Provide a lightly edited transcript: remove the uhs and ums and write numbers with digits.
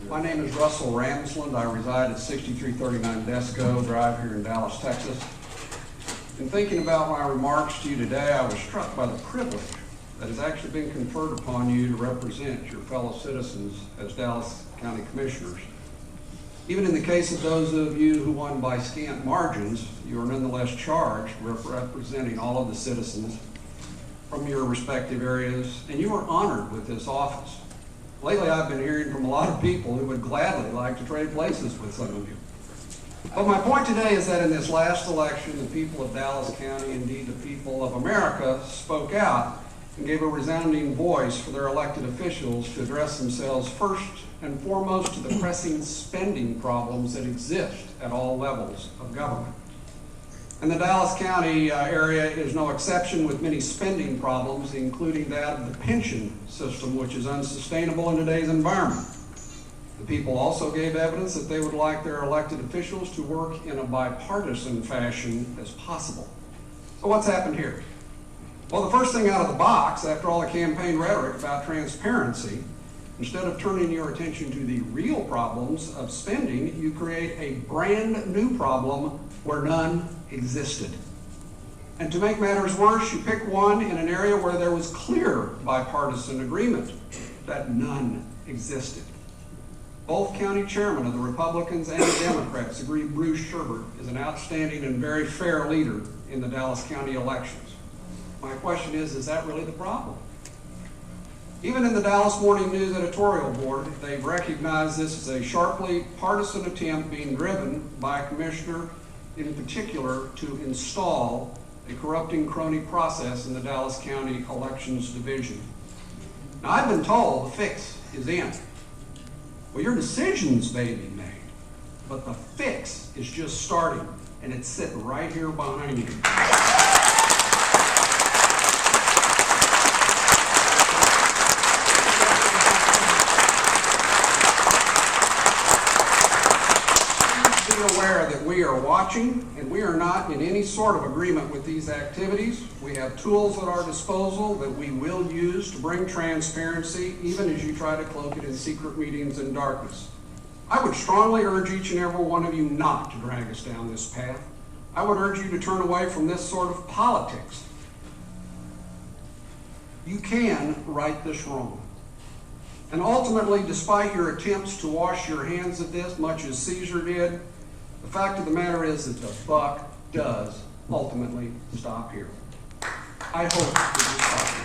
My name is Russell Ramsland. I reside at 6339 Desco Drive here in Dallas, Texas. In thinking about my remarks to you today, I was struck by the privilege that has actually been conferred upon you to represent your fellow citizens as Dallas County Commissioners. Even in the case of those of you who won by scant margins, you are nonetheless charged with representing all of the citizens from your respective areas, and you are honored with this office. Lately, I've been hearing from a lot of people who would gladly like to trade places with some of you. But my point today is that in this last election, the people of Dallas County, indeed the people of America, spoke out and gave a resounding voice for their elected officials to address themselves first and foremost to the pressing spending problems that exist at all levels of government. And the Dallas County area is no exception, with many spending problems, including that of the pension system, which is unsustainable in today's environment. The people also gave evidence that they would like their elected officials to work in a bipartisan fashion as possible. So what's happened here? Well, the first thing out of the box, after all the campaign rhetoric about transparency, instead of turning your attention to the real problems of spending, you create a brand new problem where none existed. And to make matters worse, you pick one in an area where there was clear bipartisan agreement that none existed. Both county chairmen of the Republicans and the Democrats agree Bruce Sherbet is an outstanding and very fair leader in the Dallas County elections. My question is that really the problem? Even in the Dallas Morning News editorial board, they've recognized this as a sharply partisan attempt being driven by a commissioner in particular to install a corrupting crony process in the Dallas County Elections Division. Now, I've been told the fix is in. Well, your decisions may be made, but the fix is just starting, and it's sitting right here behind you. Aware that we are watching, and we are not in any sort of agreement with these activities. We have tools at our disposal that we will use to bring transparency, even as you try to cloak it in secret meetings and darkness. I would strongly urge each and every one of you not to drag us down this path. I would urge you to turn away from this sort of politics. You can right this wrong. And ultimately, despite your attempts to wash your hands of this, much as Caesar did, the fact of the matter is that the buck does ultimately stop here. I hope that you stop here.